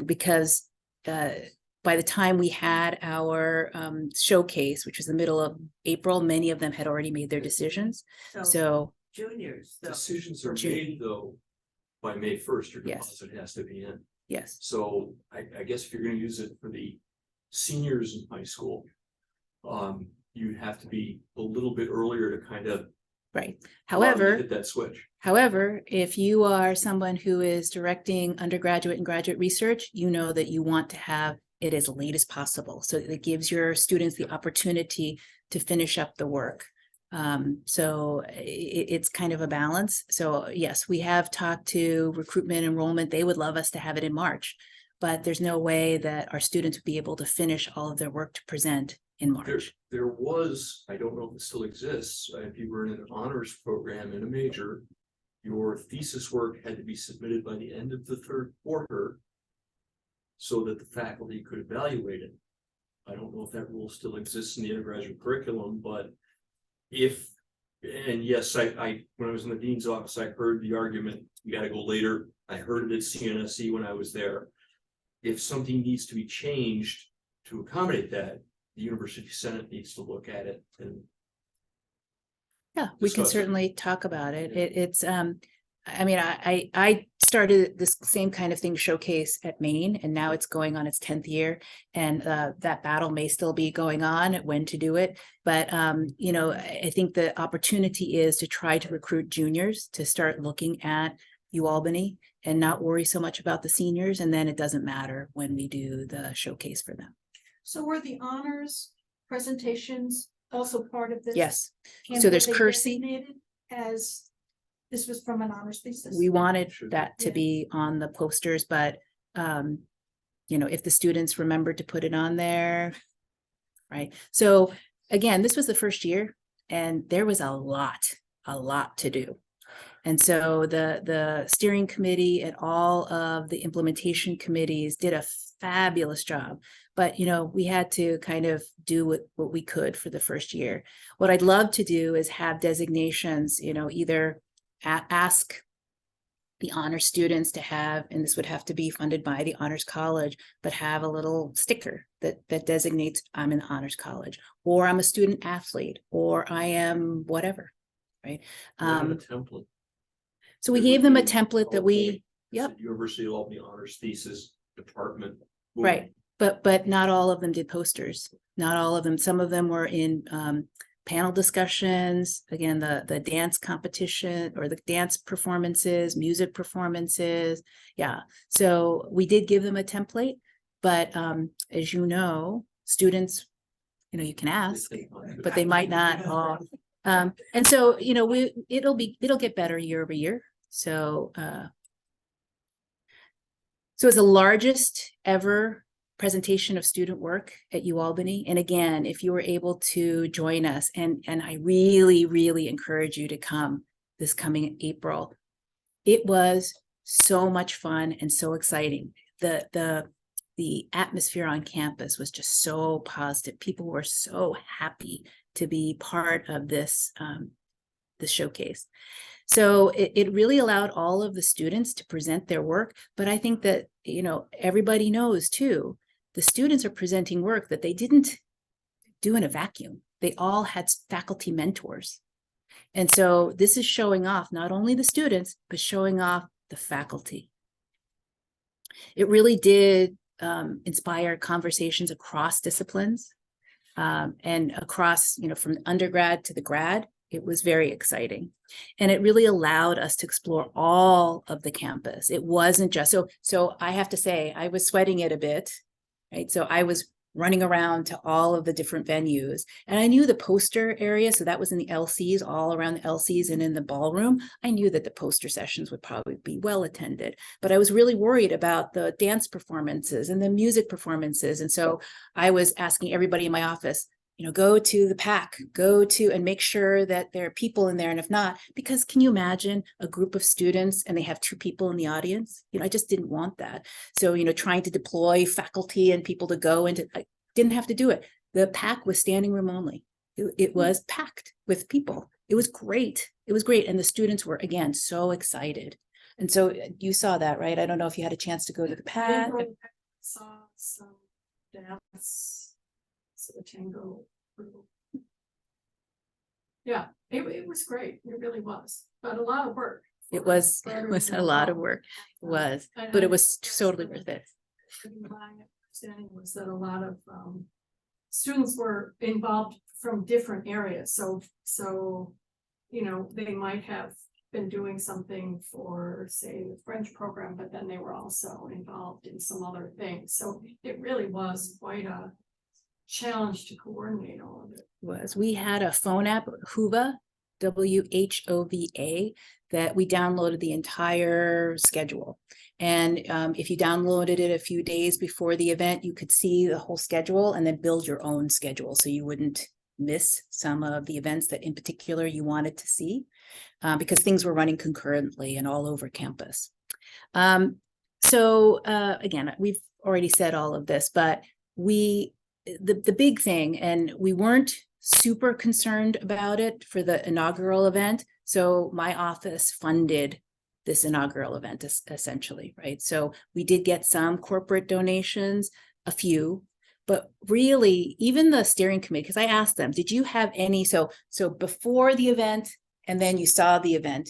because by the time we had our showcase, which was the middle of April, many of them had already made their decisions. So juniors, though. Decisions are made though by May 1st, your Yes. deposit has to be in. yes. So I guess if you're gonna use it for the seniors in high school, you have to be a little bit earlier to kind of Right. allow them to However, hit that switch. if you are someone who is directing undergraduate and graduate research, you know that you want to have it as late as possible. So it gives your students the opportunity to finish up the work. So it's kind of a balance. So yes, we have talked to recruitment enrollment. They would love us to have it in March, but there's no way that our students would be able to finish all of their work to present in March. There was, I don't know if it still exists, if you were in an honors program in a major, your thesis work had to be submitted by the end of the 3rd quarter so that the faculty could evaluate it. I don't know if that rule still exists in the undergraduate curriculum, but and yes, I when I was in the dean's office, I heard the argument, you gotta go later. I heard it at CNSE when I was there. If something needs to be changed to accommodate that, the University Senate needs to look at it and Yeah, we can discuss it. certainly talk about it. It's I mean, I started this same kind of thing showcase at Maine, and now it's going on its 10th year. And that battle may still be going on at when to do it. But, you know, I think the opportunity is to try to recruit juniors to start looking at UAlbany and not worry so much about the seniors. And then it doesn't matter when we do the showcase for them. So were the honors presentations also part of this? Yes. And So were there's they Kersey. designated as this was from an honors thesis? We wanted Sure. that to Yeah. be on the posters, but you know, if the students remembered to put it on there, right? So again, this was the first year and there was a lot to do. And so the steering committee and all of the implementation committees did a fabulous job. But, you know, we had to kind of do what we could for the first year. What I'd love to do is have designations, you know, either ask the honor students to have, and this would have to be funded by the Honors College, but have a little sticker that designates I'm in Honors College, or I'm a student athlete, or I am whatever, right? What about a template? So we It gave would them a be, template that we, okay, yep, it's a University of Albany Honors Thesis Department. Boom. right. But not all of them did posters. Not all of them. Some of them were in panel discussions, again, the dance competition or the dance performances, music performances. Yeah. So we did give them a template, but as you know, students, you know, you can ask, but they might not all. And so, you know, it'll get better year over year. So it's the largest ever presentation of student work at UAlbany. And again, if you were able to join us, and I really, really encourage you to come this coming April. It was so much fun and so exciting. The atmosphere on campus was just so positive. People were so happy to be part of this showcase. So it really allowed all of the students to present their work. But I think that, you know, everybody knows too, the students are presenting work that they didn't do in a vacuum. They all had faculty mentors. And so this is showing off not only the students, but showing off the faculty. It really did inspire conversations across disciplines and across, you know, from undergrad to the grad. It was very exciting. And it really allowed us to explore all of the campus. It wasn't just, so I have to say, I was sweating it a bit, right? So I was running around to all of the different venues, and I knew the poster area. So that was in the LCs, all around the LCs and in the ballroom. I knew that the poster sessions would probably be well attended, but I was really worried about the dance performances and the music performances. And so I was asking everybody in my office, you know, go to the PAC, and make sure that there are people in there. And if not, because can you imagine a group of students and they have 2 people in the audience? You know, I just didn't want that. So, you know, trying to deploy faculty and people to go into, I didn't have to do it. The PAC was standing room only. It was packed with people. It was great. It was great. And the students were, again, so excited. And so you saw that, right? I don't know if you had a chance to go to the PAC. Saw some dance, so the tango. Yeah, it was great. It really was, but a lot of work. It was a lot of work. It was, but it was totally worth it. My understanding was that a lot of students were involved from different areas. So, you know, they might have been doing something for, say, the French program, but then they were also involved in some other things. So it really was quite a challenge to coordinate all of it. We had a phone app, Whova, WHOVA, that we downloaded the entire schedule. And if you downloaded it a few days before the event, you could see the whole schedule and then build your own schedule so you wouldn't miss some of the events that in particular you wanted to see, because things were running concurrently and all over campus. So again, we've already said all of this, but the big thing, and we weren't super concerned about it for the inaugural event. So my office funded this inaugural event essentially, right? So we did get some corporate donations, a few, but really even the steering committee, because I asked them, did you have any, so before the event and then you saw the event,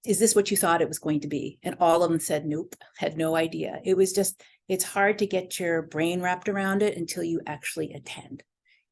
is this what you thought it was going to be? And all of them said, nope, had no idea. It was just, it's hard to get your brain wrapped around it until you actually attend.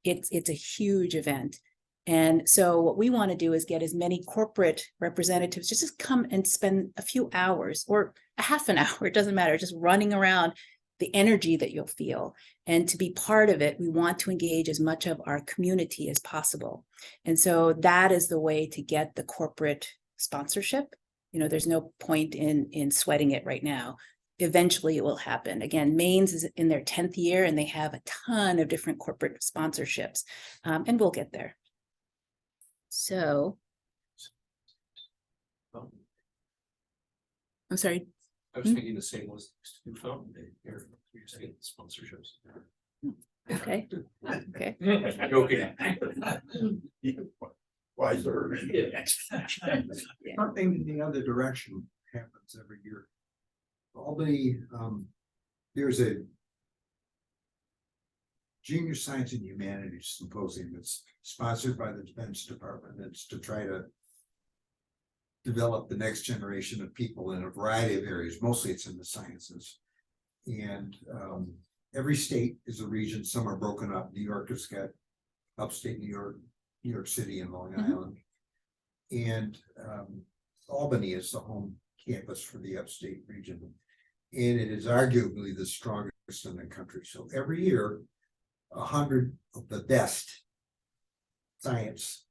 It's a huge event. And so what we want to do is get as many corporate representatives just to come and spend a few hours or a half an hour, it doesn't matter, just running around, the energy that you'll feel. And to be part of it, we want to engage as much of our community as possible. And so that is the way to get the corporate sponsorship. You know, there's no point in sweating it right now. Eventually it will happen. Again, Maine's is in their 10th year and they have a ton of different corporate sponsorships, and we'll get there. So, I'm sorry. I was thinking the same was to do Fountain Day here, you're saying sponsorships. Okay. Okay. Joking. Wiser. Something in the other direction happens every year. Albany, there's a Junior Science and Humanities Symposium that's sponsored by the Defense Department. It's to try to develop the next generation of people in a variety of areas. Mostly it's in the sciences. And every state is a region. Some are broken up. New York has got upstate New York City and Long Island. And Albany is the home campus for the upstate region. And it is arguably the strongest in the country. So every year, 100 of the best science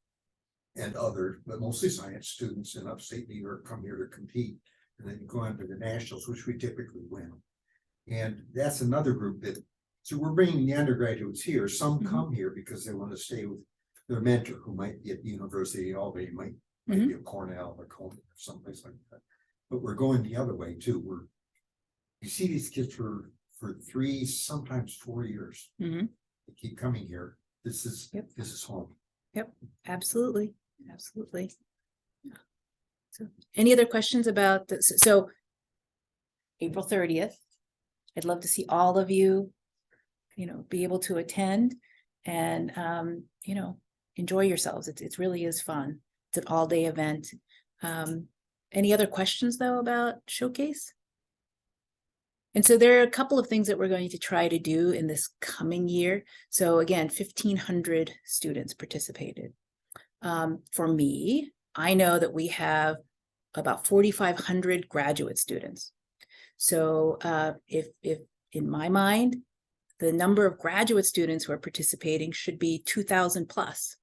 and other, but mostly science students in upstate New York come here to compete. And then you go on to the nationals, which we typically win. And that's another group that, so we're bringing the undergraduates here. Some come here because they want to stay with their mentor, who might be at the University of Albany, might be at Cornell or Coleman or someplace like that. But we're going the other way too. You see these kids for 3, sometimes 4 years. They keep coming here. This is home. Yep, absolutely, absolutely. So, any other questions about this? So, April 30th, I'd love to see all of you, be able to attend and, enjoy yourselves. It really is fun. It's an all-day event. Any other questions though about Showcase? And so there are a couple of things that we're going to try to do in this coming year. So again, 1,500 students participated. For me, I know that we have about 4,500 graduate students. So if in my mind, the number of graduate students who are participating should be 2,000 plus.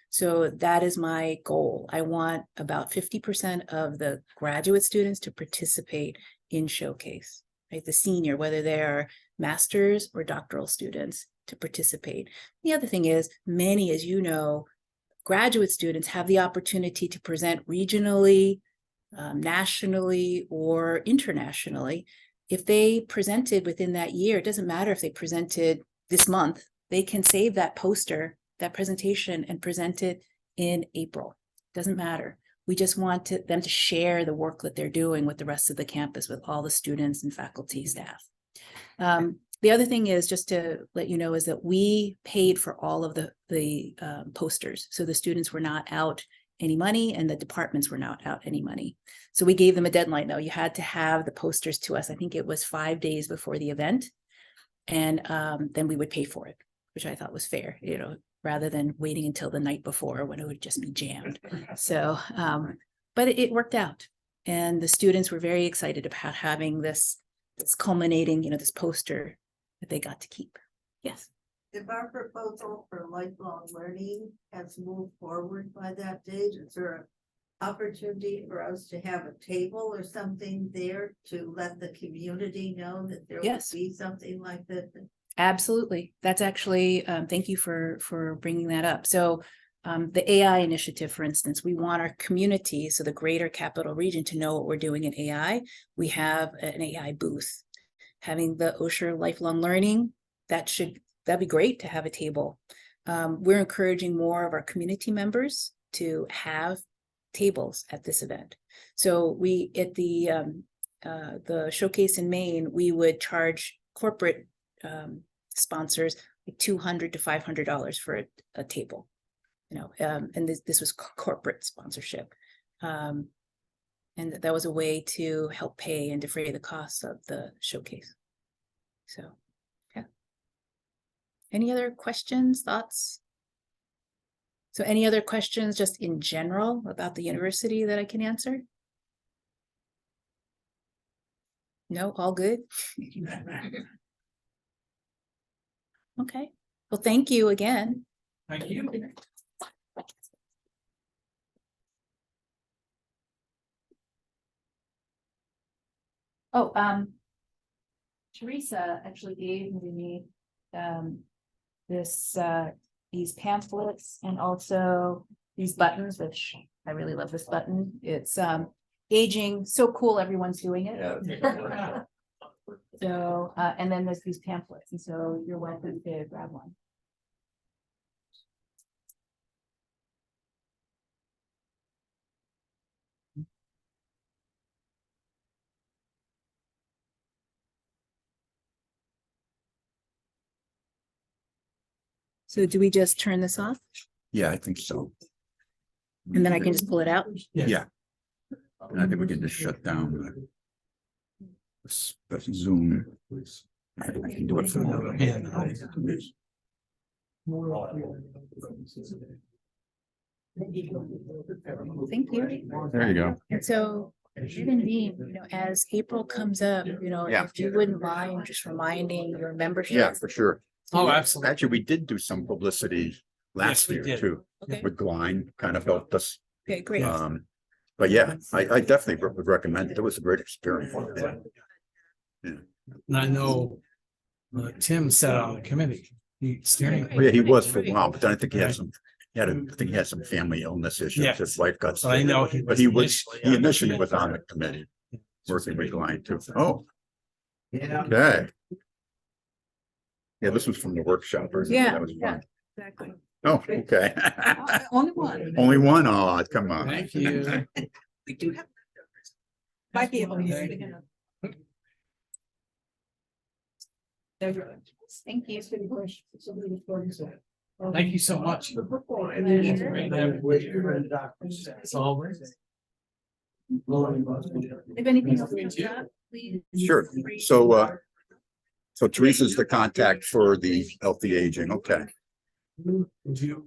So that is my goal. I want about 50% of the graduate students to participate in Showcase. Right, the senior, whether they are master's or doctoral students, to participate. The other thing is, many, as you know, graduate students have the opportunity to present regionally, nationally, or internationally. If they presented within that year, it doesn't matter if they presented this month, they can save that poster, that presentation, and present it in April. Doesn't matter. We just want them to share the work that they're doing with the rest of the campus, with all the students and faculty, staff. The other thing is, just to let you know, is that we paid for all of the posters. So the students were not out any money and the departments were not out any money. So we gave them a deadline though. You had to have the posters to us. I think it was 5 days before the event. And then we would pay for it, which I thought was fair, rather than waiting until the night before when it would just be jammed. So, but it worked out. And the students were very excited about having this culminating, this poster that they got to keep. Yes. If our proposal for lifelong learning has moved forward by that date, is there an opportunity for us to have a table or something there to let the community know that there will be something like that? Absolutely. That's actually, thank you for bringing that up. So the AI initiative, for instance, we want our community, so the greater capital region, to know what we're doing in AI. We have an AI booth. Having the Osher lifelong learning, that'd be great to have a table. We're encouraging more of our community members to have tables at this event. So we, at the Showcase in Maine, we would charge corporate sponsors like $200 to $500 for a table, and this was corporate sponsorship. And that was a way to help pay and defray the costs of the showcase. So, yeah. Any other questions, thoughts? So any other questions just in general about the university that I can answer? No, all good? Okay, well, thank you again. Thank you. Oh, Teresa actually gave me this these pamphlets and also these buttons, which I really love this button. It's aging so cool, everyone's doing it. So and then there's these pamphlets, and so you're welcome to grab one. So do we just turn this off Yeah, I think so. and then I can just pull it out? Yeah. And I think we can just shut down the Zoom. I can do it from the other hand. Thank you. There you go. And so, even me, as April comes up, Yeah. if you wouldn't mind just reminding your membership. Yeah, for sure. Oh, absolutely. Actually, we did do some publicity last Yes, we year did. too, Okay, with Gline, kind of helped us. okay, great. But yeah, I definitely would recommend it. It was a great experience. And I know Tim sat on the committee. Steering. Oh, yeah, he was for a while, but then I think he had some, I think he had some family illness issues. Yes. His wife got So I sick. know But he initially was on the committee, working with Gline too. Oh, Yeah. okay. Yeah, this was from the workshop. Or Yeah, that was fun. Exactly. Oh, okay. Only one. Only one? Oh, come on. Thank you. We do have. Might be able to use it again. There you go. Thank you. Thank you so much. It's always. If anything else comes up, please. Sure. So Teresa's the contact for the healthy aging. Okay. Would you,